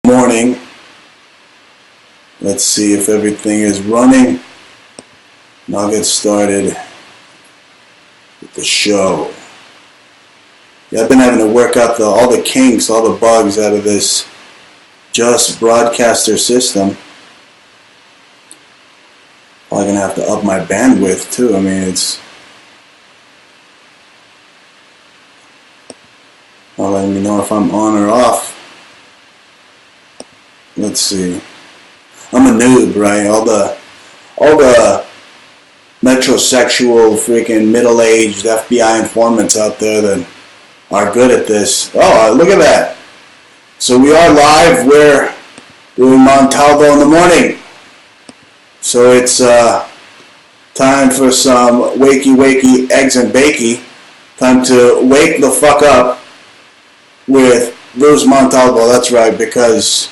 morning. Let's see if everything is running. And I'll get started with the show. Yeah, I've been having to work out all the kinks, all the bugs out of this Just Broadcaster system. Probably gonna have to up my bandwidth too. I mean, it's not letting me know if I'm on or off. Let's see. I'm a noob, right? All the metrosexual, freaking middle-aged FBI informants out there that are good at this. Oh, look at that! So we are live. We're doing Montalvo in the morning. So it's time for some wakey eggs and bakey. Time to wake the fuck up with Bruce Montalvo. That's right, because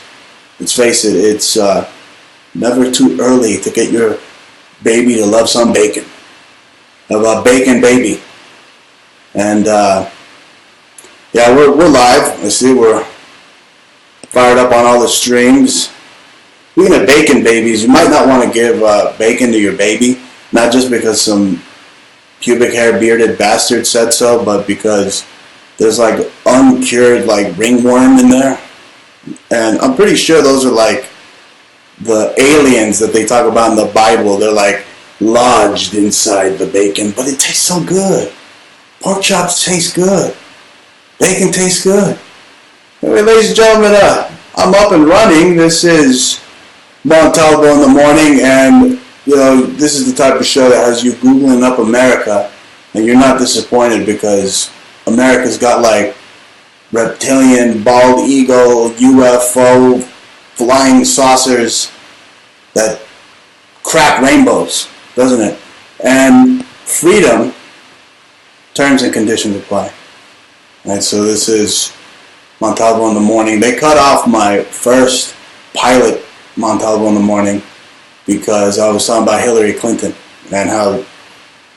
let's face it, it's never too early to get your baby to love some bacon. Have a bacon baby. And yeah, we're live. I see we're fired up on all the streams. Speaking of bacon babies, you might not want to give bacon to your baby, not just because some pubic hair bearded bastard said so, but because there's like uncured like ringworm in there. And I'm pretty sure those are like the aliens that they talk about in the Bible. They're like lodged inside the bacon, but it tastes so good. Pork chops taste good. Bacon tastes good. Anyway, ladies and gentlemen, I'm up and running. This is Montalvo in the morning, and you know, this is the type of show that has you Googling up America, and you're not disappointed because America's got like reptilian, bald eagle, UFO, flying saucers that crack rainbows, doesn't it? And freedom, terms and conditions apply. Right, so this is Montalvo in the morning. They cut off my first pilot Montalvo in the morning because I was talking about Hillary Clinton and how,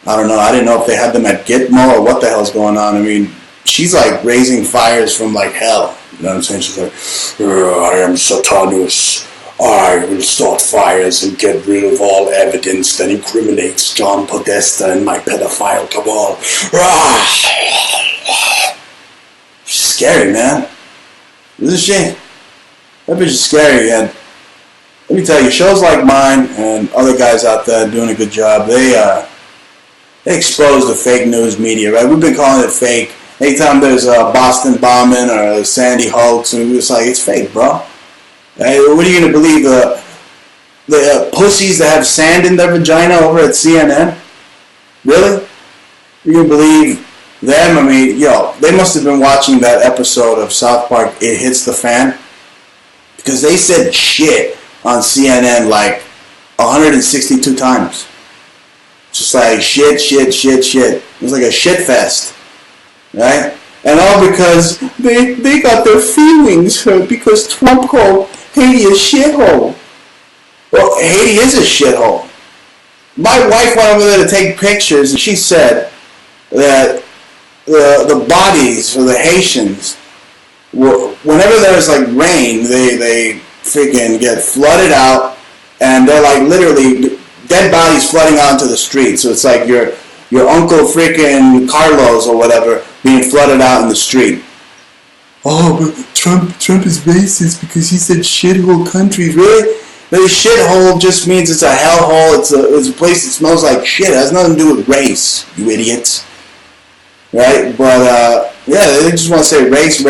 I don't know, I didn't know if they had them at Gitmo or what the hell's going on. I mean, she's like raising fires from like hell. You know what I'm saying? She's like, I am Satanus. I will start fires and get rid of all evidence that incriminates John Podesta and my pedophile cabal. She's scary, man. Isn't she? That bitch is scary. And let me tell you, shows like mine and other guys out there doing a good job, they expose the fake news media, right? We've been calling it fake. Anytime there's a Boston bombing or a Sandy hoax, and it's like, it's fake, bro. Right? What are you going to believe? The pussies that have sand in their vagina over at CNN? Really? You're going to believe them? I mean, yo, they must have been watching that episode of South Park, It Hits the Fan, because they said shit on CNN like 162 times. Just like shit. It was like a shit fest. Right? And all because they got their feelings hurt because Trump called Haiti a shithole. Well, Haiti is a shithole. My wife went over there to take pictures, and she said that the bodies of the Haitians, whenever there's like rain, they freaking get flooded out, and they're like literally dead bodies flooding out into the street. So it's like your Uncle freaking Carlos or whatever being flooded out in the street. Oh, but Trump is racist because he said shithole countries. Really? The shithole just means it's a hellhole. It's a place that smells like shit. It has nothing to do with race, you idiots. Right? But yeah, they just want to say race,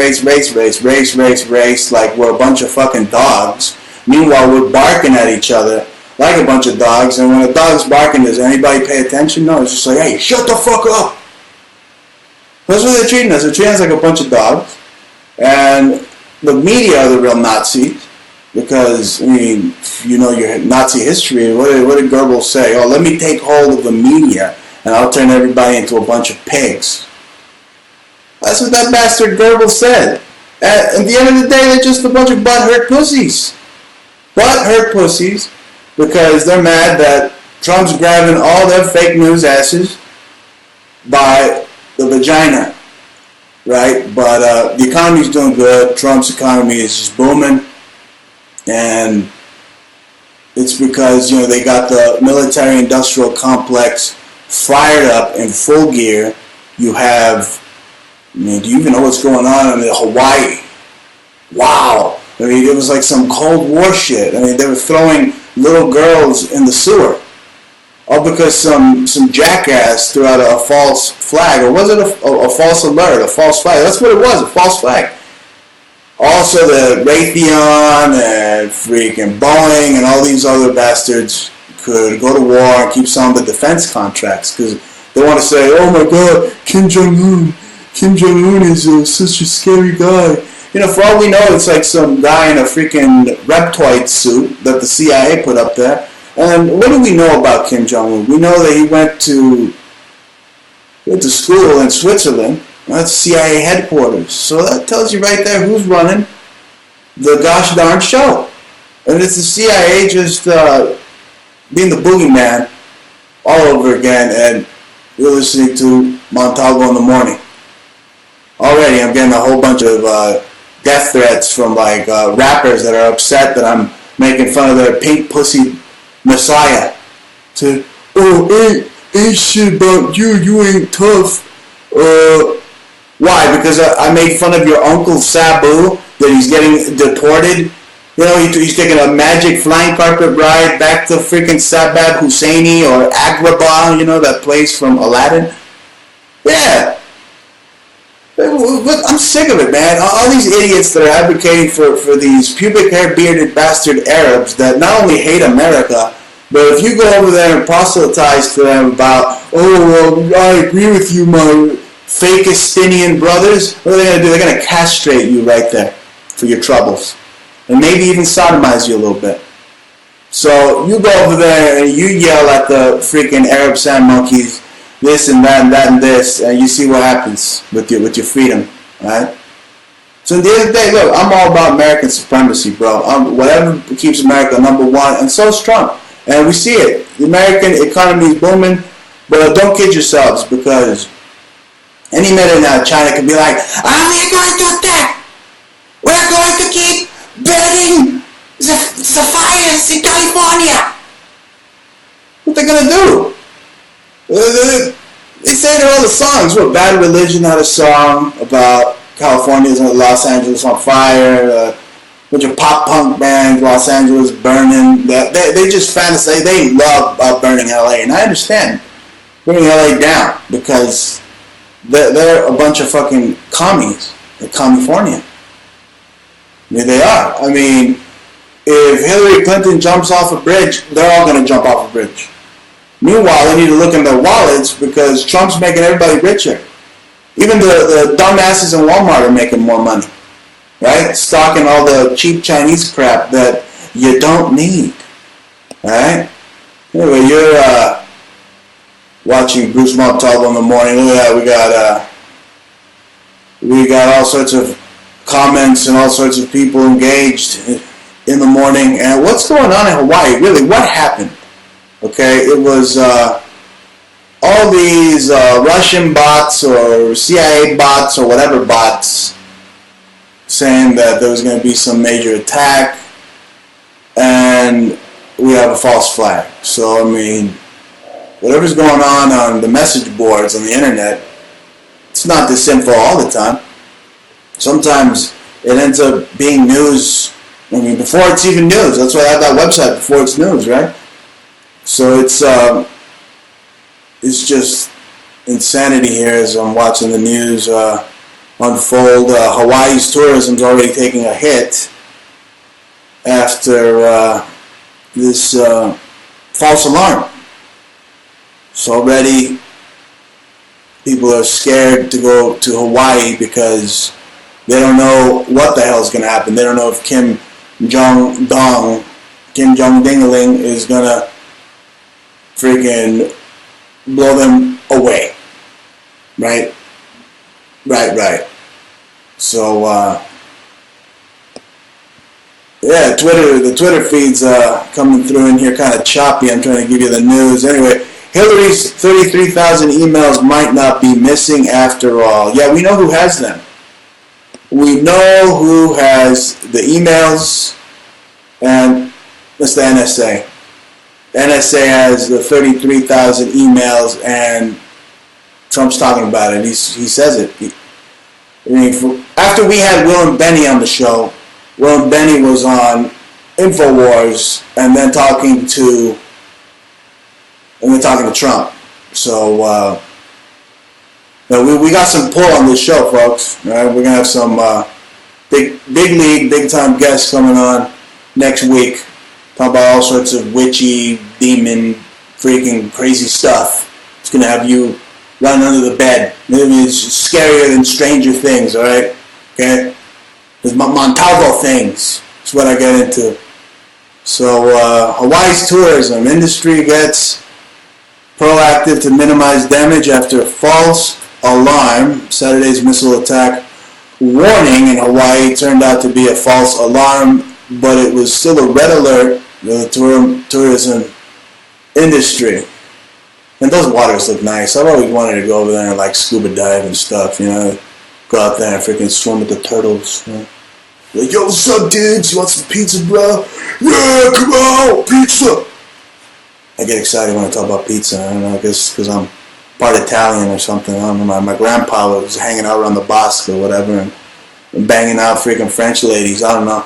like we're a bunch of fucking dogs. Meanwhile, we're barking at each other like a bunch of dogs, and when a dog's barking, does anybody pay attention? No, it's just like, hey, shut the fuck up. That's what they're treating us. They're treating us like a bunch of dogs. And the media are the real Nazis, because, I mean, you know your Nazi history. What did Goebbels say? Oh, let me take hold of the media, and I'll turn everybody into a bunch of pigs. That's what that bastard Goebbels said. At the end of the day, they're just a bunch of butt-hurt pussies. Butt-hurt pussies. Because they're mad that Trump's grabbing all their fake news asses by the vagina, right? But the economy's doing good. Trump's economy is just booming. And it's because, they got the military-industrial complex fired up in full gear. You have, do you even know what's going on in Hawaii? Wow. It was like some Cold War shit. They were throwing little girls in the sewer. All because some jackass threw out a false flag. Or was it a false alert, a false flag? That's what it was, a false flag. Also, the Raytheon and freaking Boeing and all these other bastards could go to war and keep some of the defense contracts because they want to say, oh my god, Kim Jong-un is such a scary guy. For all we know, it's like some guy in a freaking reptoid suit that the CIA put up there. And what do we know about Kim Jong-un? We know that he went to school in Switzerland. That's CIA headquarters. So that tells you right there who's running the gosh darn show. And it's the CIA just being the boogeyman all over again. And you're listening to Montalvo in the morning. Already I'm getting a whole bunch of death threats from rappers that are upset that I'm making fun of their pink pussy messiah. To, ain't shit about you. You ain't tough. Why? Because I made fun of your Uncle Sabu, that he's getting deported. He's taking a magic flying carpet ride back to freaking Sabab Husseini or Agrabah, that place from Aladdin. Yeah. But I'm sick of it, man. All these idiots that are advocating for these pubic hair bearded bastard Arabs that not only hate America, but if you go over there and proselytize to them about, I agree with you, my Fakistinian brothers, what are they going to do? They're going to castrate you right there for your troubles. And maybe even sodomize you a little bit. So you go over there and you yell at the freaking Arab sand monkeys, this and that and that and this, and you see what happens with your freedom, right? So at the end of the day, look, I'm all about American supremacy, bro. Whatever keeps America number one, and so is Trump. And we see it. The American economy is booming, but don't kid yourselves, because any minute now China can be like, we're going to attack. We're going to keep burning the fires in California. What they going to do? They say in all the songs. What, Bad Religion had a song about California's and Los Angeles on fire. A bunch of pop punk bands, Los Angeles burning. They just fantasize. They love burning LA, and I understand burning LA down because they're a bunch of fucking commies in California. They are. If Hillary Clinton jumps off a bridge, they're all going to jump off a bridge. Meanwhile, they need to look in their wallets because Trump's making everybody richer. Even the dumbasses in Walmart are making more money, right? Stocking all the cheap Chinese crap that you don't need, right? Anyway, you're watching Bruce Montalvo in the morning. Look at that. We got all sorts of comments and all sorts of people engaged in the morning. And what's going on in Hawaii? Really, what happened? Okay, it was all these Russian bots or CIA bots or whatever bots saying that there was going to be some major attack, and we have a false flag. So, whatever's going on the message boards on the internet, it's not this info all the time. Sometimes it ends up being news, before it's even news. That's why I have that website, before it's news, right? So it's just insanity here as I'm watching the news unfold. Hawaii's tourism's already taking a hit after this false alarm. So already people are scared to go to Hawaii because they don't know what the hell is going to happen. They don't know if Kim Jong-Ding is going to freaking blow them away. Right? So, yeah, the Twitter feed's coming through in here kind of choppy. I'm trying to give you the news. Anyway, Hillary's 33,000 emails might not be missing after all. Yeah, we know who has them. We know who has the emails. And that's the NSA. The NSA has the 33,000 emails, and Trump's talking about it. He says it. After we had Will and Benny on the show, Will and Benny was on InfoWars, and then talking to Trump. So we got some pull on this show, folks. All right? We're gonna have some big league, big time guests coming on next week. Talk about all sorts of witchy, demon, freaking crazy stuff. It's gonna have you run under the bed. It's scarier than Stranger Things. All right, okay. There's Montalvo things. That's what I get into. So Hawaii's tourism industry gets proactive to minimize damage after false alarm. Saturday's missile attack warning in Hawaii turned out to be a false alarm, but it was still a red alert to the tourism industry. And those waters look nice. I've always wanted to go over there and like scuba dive and stuff, you know. Go out there and freaking swim with the turtles. You know? Like, yo, what's up, dudes? You want some pizza, bro? Yeah, come on, pizza! I get excited when I talk about pizza. I don't know, I guess because I'm part Italian or something. I don't know. My grandpa was hanging out around the Bosque or whatever and banging out freaking French ladies. I don't know.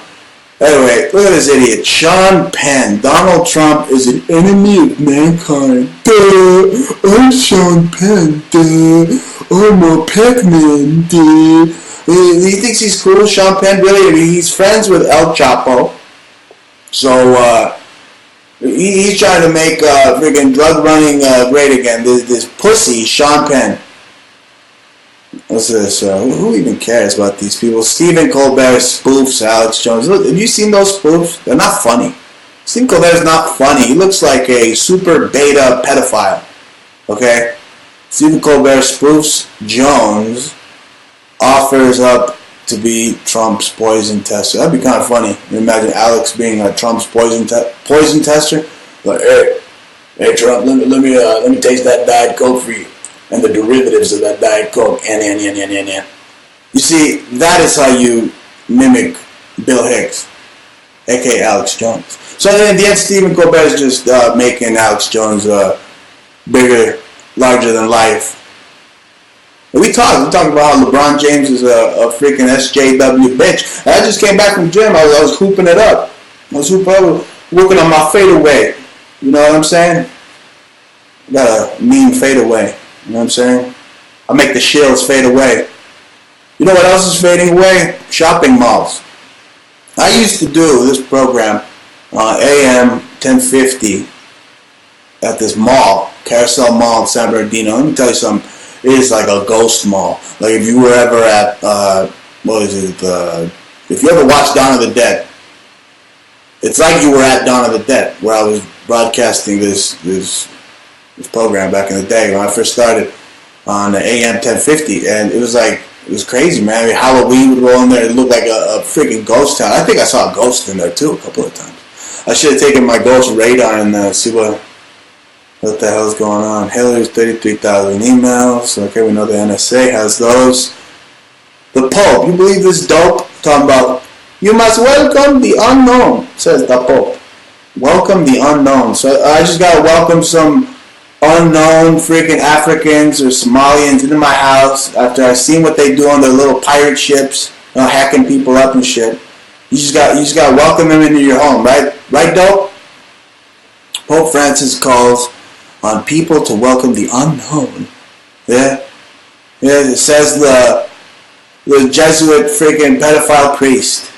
Anyway, look at this idiot. Sean Penn. Donald Trump is an enemy of mankind. Duh. I'm Sean Penn. Duh. I'm a Pac-Man. Duh. He thinks he's cool, Sean Penn. Really, I mean, he's friends with El Chapo. So, he's trying to make friggin' drug running great again. This pussy, Sean Penn. What's this? Who even cares about these people? Stephen Colbert spoofs Alex Jones. Look, have you seen those spoofs? They're not funny. Stephen Colbert's not funny. He looks like a super beta pedophile. Okay? Stephen Colbert spoofs Jones, offers up to be Trump's poison tester. That'd be kind of funny. You imagine Alex being Trump's poison tester. Like, hey Trump, let me taste that Diet Coke for you, and the derivatives of that Diet Coke. You see, that is how you mimic Bill Hicks, aka Alex Jones. So in the end, Stephen Colbert is just making Alex Jones bigger, larger than life. We talked about how LeBron James is a freaking SJW bitch. I just came back from the gym. I was hooping it up. I was working on my fadeaway. You know what I'm saying? I got a mean fadeaway. You know what I'm saying? I make the shills fade away. You know what else is fading away? Shopping malls. I used to do this program on AM 1050 at this mall, Carousel Mall in San Bernardino. Let me tell you something. It is like a ghost mall. Like if you were ever at, if you ever watched Dawn of the Dead, it's like you were at Dawn of the Dead, where I was broadcasting this program back in the day when I first started on AM 1050, and it was crazy, man. I mean, Halloween would roll in there. It looked like a freaking ghost town. I think I saw a ghost in there too a couple of times. I should have taken my ghost radar and see what the hell's going on. Hillary's 33,000 emails. Okay, we know the NSA has those. The Pope. You believe this dope? Talking about, you must welcome the unknown, says the Pope. Welcome the unknown. So I just got to welcome some unknown freaking Africans or Somalians into my house after I seen what they do on their little pirate ships, hacking people up and shit. You just got to welcome them into your home, right? Right, dope? Pope Francis calls on people to welcome the unknown. Yeah, it says the Jesuit freaking pedophile priest.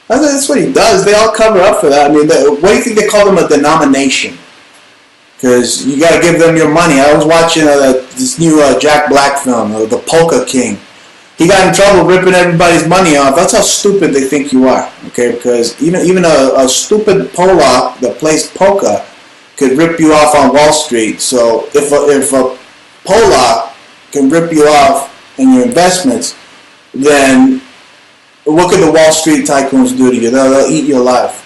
That's what he does. They all cover up for that. I mean, what do you think they call them, a denomination? Because you got to give them your money. I was watching this new Jack Black film, The Polka King. He got in trouble ripping everybody's money off. That's how stupid they think you are. Okay, because even a stupid Polak that plays polka could rip you off on Wall Street. So if a Polak can rip you off in your investments, then what could the Wall Street tycoons do to you? They'll eat you alive.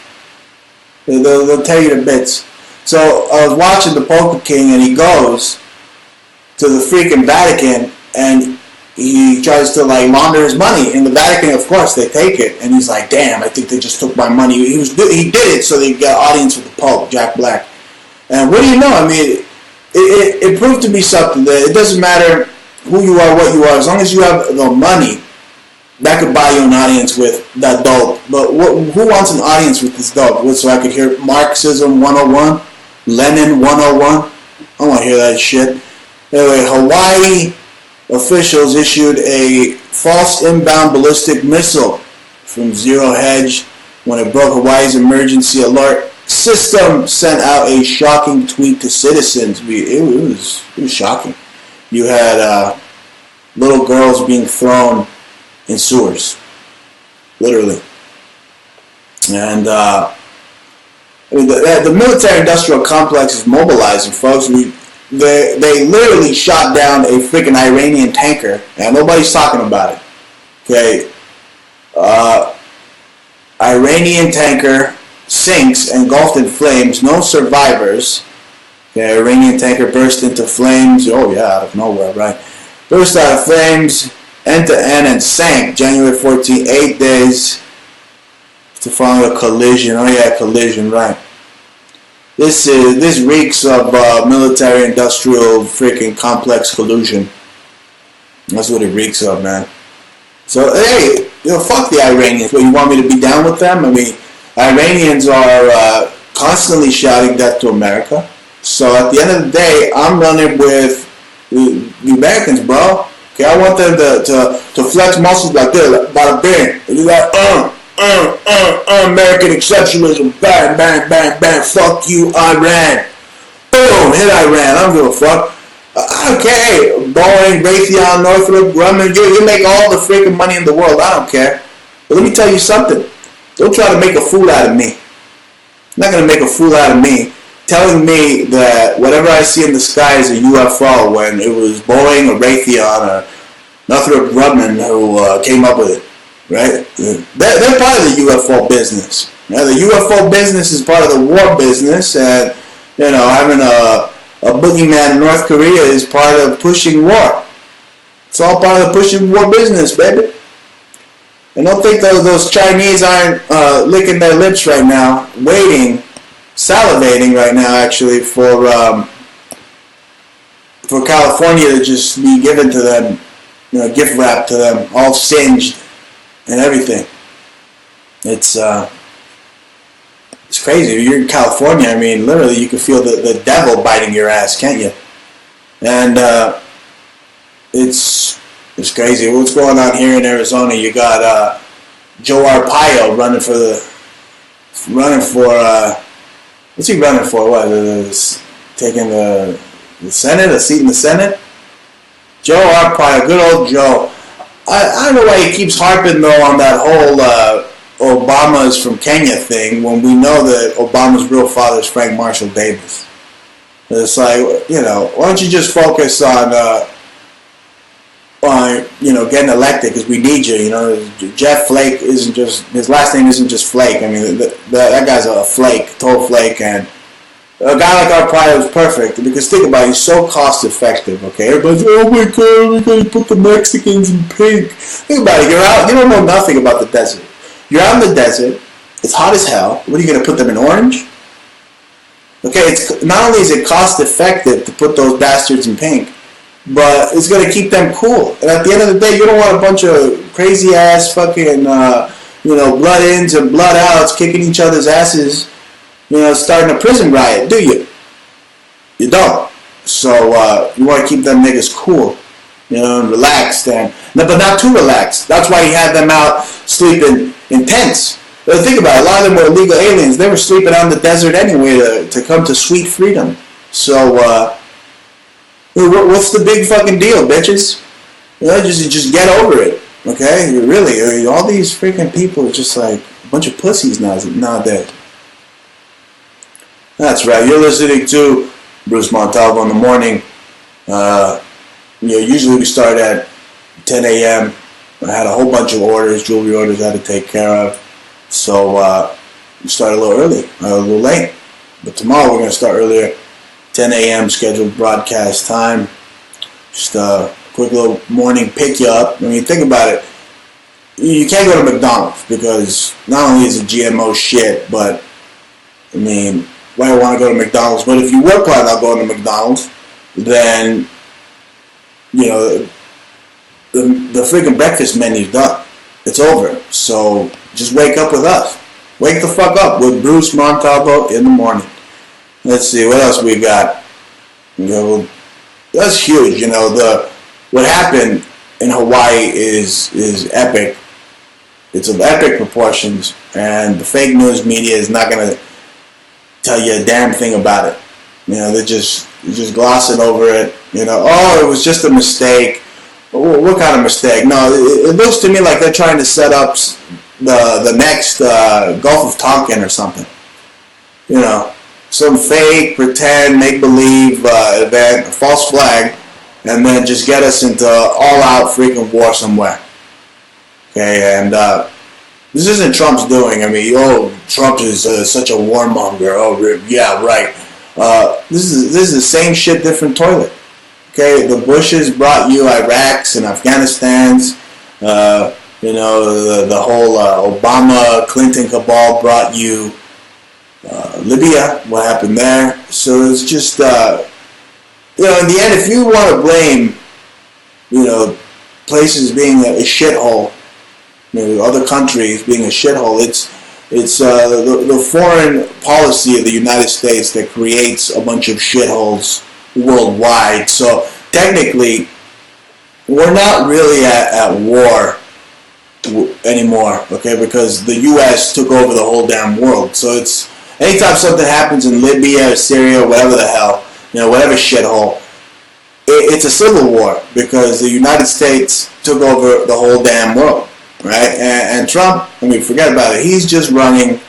They'll tear you to bits. So I was watching the Polka King, and he goes to the freaking Vatican, and he tries to like launder his money. In the Vatican, of course, they take it, and he's like, "Damn, I think they just took my money." He did it so they got audience with the Pope, Jack Black. And what do you know? I mean, it proved to be something that it doesn't matter who you are, what you are, as long as you have the money, that could buy you an audience with that dope. But who wants an audience with this dope? So I could hear Marxism 101, Lenin 101. I want to hear that shit. Anyway, Hawaii officials issued a false inbound ballistic missile from Zero Hedge when it broke Hawaii's emergency alert system, sent out a shocking tweet to citizens. It was shocking. You had little girls being thrown in sewers, literally. And the military-industrial complex is mobilizing, folks. They literally shot down a freaking Iranian tanker, and nobody's talking about it. Okay, Iranian tanker sinks, engulfed in flames. No survivors. Okay, Iranian tanker burst into flames. Oh yeah, out of nowhere, right? Burst out of flames, end to end, and sank January 14, 8 days to follow a collision. Oh yeah, collision, right? This reeks of military-industrial freaking complex collusion. That's what it reeks of, man. So hey, fuck the Iranians. What, you want me to be down with them? I mean, Iranians are constantly shouting death to America. So at the end of the day, I'm running with the Americans, bro. Okay, I want them to flex muscles like this, bada bing. And you got American exceptionalism, bang, bang, bang, bang. Fuck you, Iran. Boom, hit Iran. I don't give a fuck. Okay, Boeing, Raytheon, Northrop Grumman, you make all the freaking money in the world. I don't care. But let me tell you something. Don't try to make a fool out of me. You're not going to make a fool out of me telling me that whatever I see in the sky is a UFO when it was Boeing or Raytheon or Northrop Grumman who came up with it, right? They're part of the UFO business. Now, the UFO business is part of the war business, and having a boogeyman in North Korea is part of pushing war. It's all part of the pushing war business, baby. And don't think those Chinese aren't licking their lips right now, salivating right now, actually, for California to just be given to them, gift wrapped to them, all singed and everything. It's crazy. You're in California. I mean, literally, you can feel the devil biting your ass, can't you? And it's crazy. What's going on here in Arizona? You got Joe Arpaio running for what's he running for? What? Taking the Senate, a seat in the Senate? Joe Arpaio, good old Joe. I don't know why he keeps harping though on that whole Obama's from Kenya thing when we know that Obama's real father is Frank Marshall Davis. It's like, why don't you just focus on getting elected because we need you. Jeff Flake isn't just, his last name isn't just Flake. I mean, that guy's a flake, total flake, and a guy like Arpaio is perfect because think about it, he's so cost effective. Okay, everybody's oh my god, we gotta put the Mexicans in pink. Think about it, you're out, you don't know nothing about the desert. You're out in the desert, it's hot as hell. What are you gonna put them in orange? Okay, it's not only is it cost effective to put those bastards in pink, but it's going to keep them cool. And at the end of the day, you don't want a bunch of crazy ass fucking, blood ins and blood outs kicking each other's asses, starting a prison riot, do you? You don't. So you want to keep them niggas cool, and relaxed, but not too relaxed. That's why he had them out sleeping in tents. But think about it, a lot of them were illegal aliens. They were sleeping out in the desert anyway to come to sweet freedom. So, what's the big fucking deal, bitches? Just get over it, okay? Really, all these freaking people are just like a bunch of pussies nowadays. That's right. You're listening to Bruce Montalvo in the morning. Usually we start at 10 a.m. I had a whole bunch of jewelry orders I had to take care of. So we start a little early, a little late. But tomorrow we're going to start earlier. 10 a.m. scheduled broadcast time. Just quick little morning pick you up. I mean, think about it. You can't go to McDonald's because not only is it GMO shit, but I mean, why do I want to go to McDonald's? But if you were planning on going to McDonald's, then you know the freaking breakfast menu's done. It's over. So just wake up with us. Wake the fuck up with Bruce Montalvo in the morning. Let's see what else we got. You know, that's huge. You know, what happened in Hawaii is epic. It's of epic proportions, and the fake news media is not going to tell you a damn thing about it. You know, they're just glossing over it. You know, oh, it was just a mistake. What kind of mistake? No, it looks to me like they're trying to set up the next Gulf of Tonkin or something. You know, some fake, pretend, make-believe event, a false flag, and then just get us into all-out freaking war somewhere. Okay, and this isn't Trump's doing. I mean, Trump is such a warmonger. Oh, yeah, right. This is the same shit, different toilet. Okay, the Bushes brought you Iraqs and Afghanistans. You know, the whole Obama-Clinton cabal brought you Libya. What happened there? So it's just, you know, in the end, if you want to blame, you know, places being a shithole, you know, other countries being a shithole, it's the foreign policy of the United States that creates a bunch of shitholes worldwide. So technically, we're not really at war anymore, okay? Because the U.S. took over the whole damn world. So it's anytime something happens in Libya or Syria or whatever the hell, you know, whatever shithole, it's a civil war because the United States took over the whole damn world, right? And Trump, I mean, forget about it. He's just running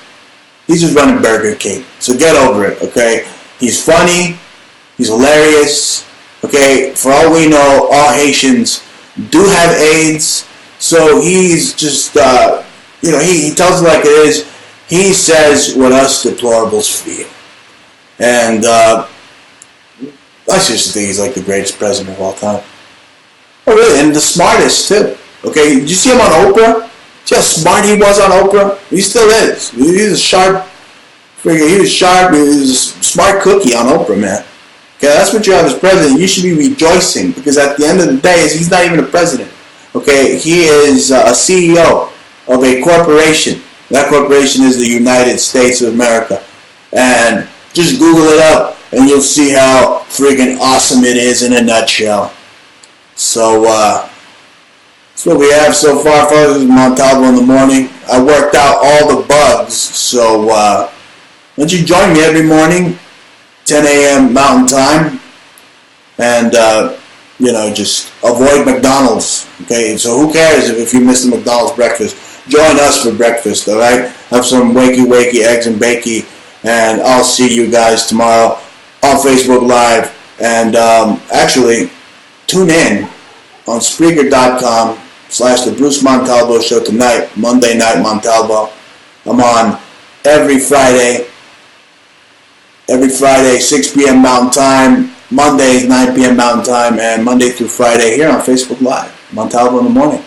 Burger King. So get over it, okay? He's funny. He's hilarious. Okay, for all we know, all Haitians do have AIDS. So he's just, you know, he tells it like it is. He says what us deplorables feel. And I just think he's like the greatest president of all time. Oh, really? And the smartest, too. Okay, did you see him on Oprah? See how smart he was on Oprah? He still is. He's a sharp, he was sharp, he was a smart cookie on Oprah, man. Okay, that's what you have as president. You should be rejoicing because at the end of the day, he's not even a president. Okay, he is a CEO of a corporation. That corporation is the United States of America. And just Google it up and you'll see how freaking awesome it is in a nutshell. So, that's what we have so far, folks. This is Montalvo in the morning. I worked out all the bugs. So, why don't you join me every morning, 10 a.m. Mountain Time, and, you know, just avoid McDonald's, okay? So who cares if you miss the McDonald's breakfast? Join us for breakfast, all right? Have some wakey, eggs and bakey, and I'll see you guys tomorrow on Facebook Live. And actually, tune in on Spreaker.com/The Bruce Montalvo Show tonight, Monday Night Montalvo. I'm on every Friday, 6 p.m. Mountain Time, Mondays, 9 p.m. Mountain Time, and Monday through Friday here on Facebook Live, Montalvo in the morning.